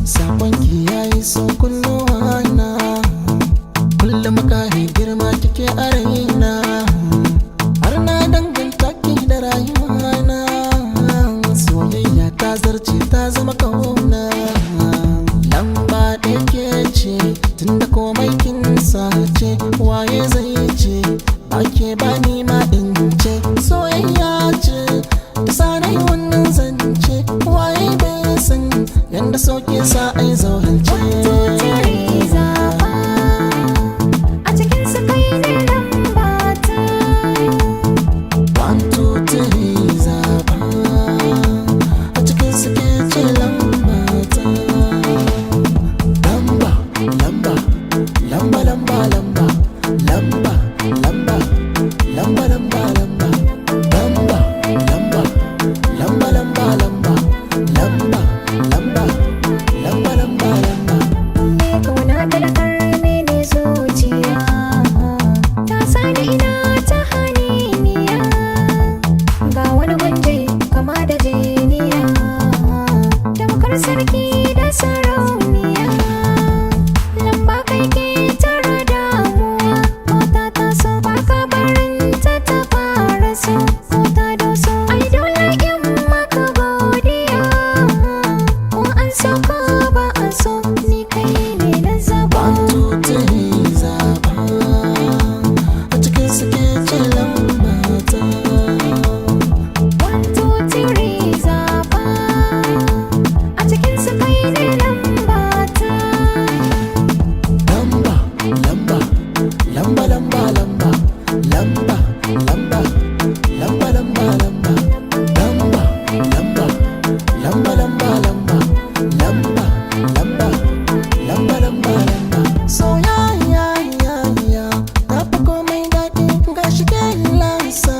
Sakonki yayi so kunnuwa na, kullum kare girma kike a raina, har na danganta ki da rayuwa na. Soyayya ta zarce ta zama kauna, lamba ɗaya ke ce tunda komai kin sace. Waye zai ce ba ke ba ni ma in ce soyayya ce ta sanai wannan zance. Waye bai san yanda sauke sa ai zaurance. Sarki da sarauniya, lamba kai ke tara damuwa. Mota ta so baka barin ta ta fara so, mota da so ai dole in maka godiya. Ko an so ko ba a so ni kai ne na zaba. 1, 2, 3 zaba, a cikin suke ce lambata. 1, 2, 3 zaba, a cikin su kai ne lambata. Lamba, lamba, lamba, lamba, lamba, lamba, lamba, lamba, lamba, lamba, lamba, lamba, lamba, lamba, lamba, lamba, lamba, lamba, lamba, lamba. Soyayya ta fi komai daɗi ga shige lansa.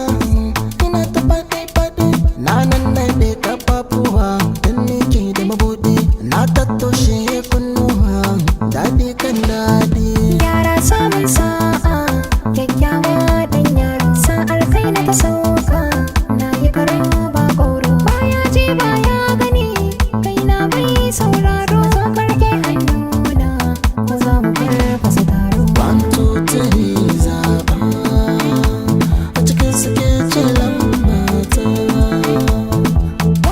Ina ta faɗi na nannaɗe ƙafafuwa don ni ke da mabuɗi. Na tattoshe kunnuwa daɗi kan daɗi. Yara samun sa'a, kyakkyawa ɗan yaro. Sa'ar kai na ta sauka, na yi karo ba ƙoro. Baya ji baya gani, kai na bai sauraro. Zo karke hannuna, ko za mu farfasa taro. 1, 2, 3 zaba, a cikin suke ce lambata.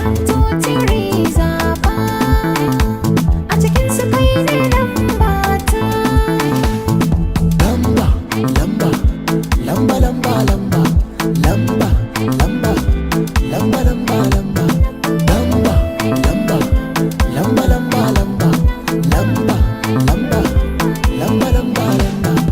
1, 2, 3 zaba, a cikin su kai ne lambata. Lamba, lamba, lamba, lamba, lamba, lamba, lamba, lamba, lamba, lamba, lamba, lamba, lamba, lamba, lamba, lamba, lamba, lamba, lamba, lamba.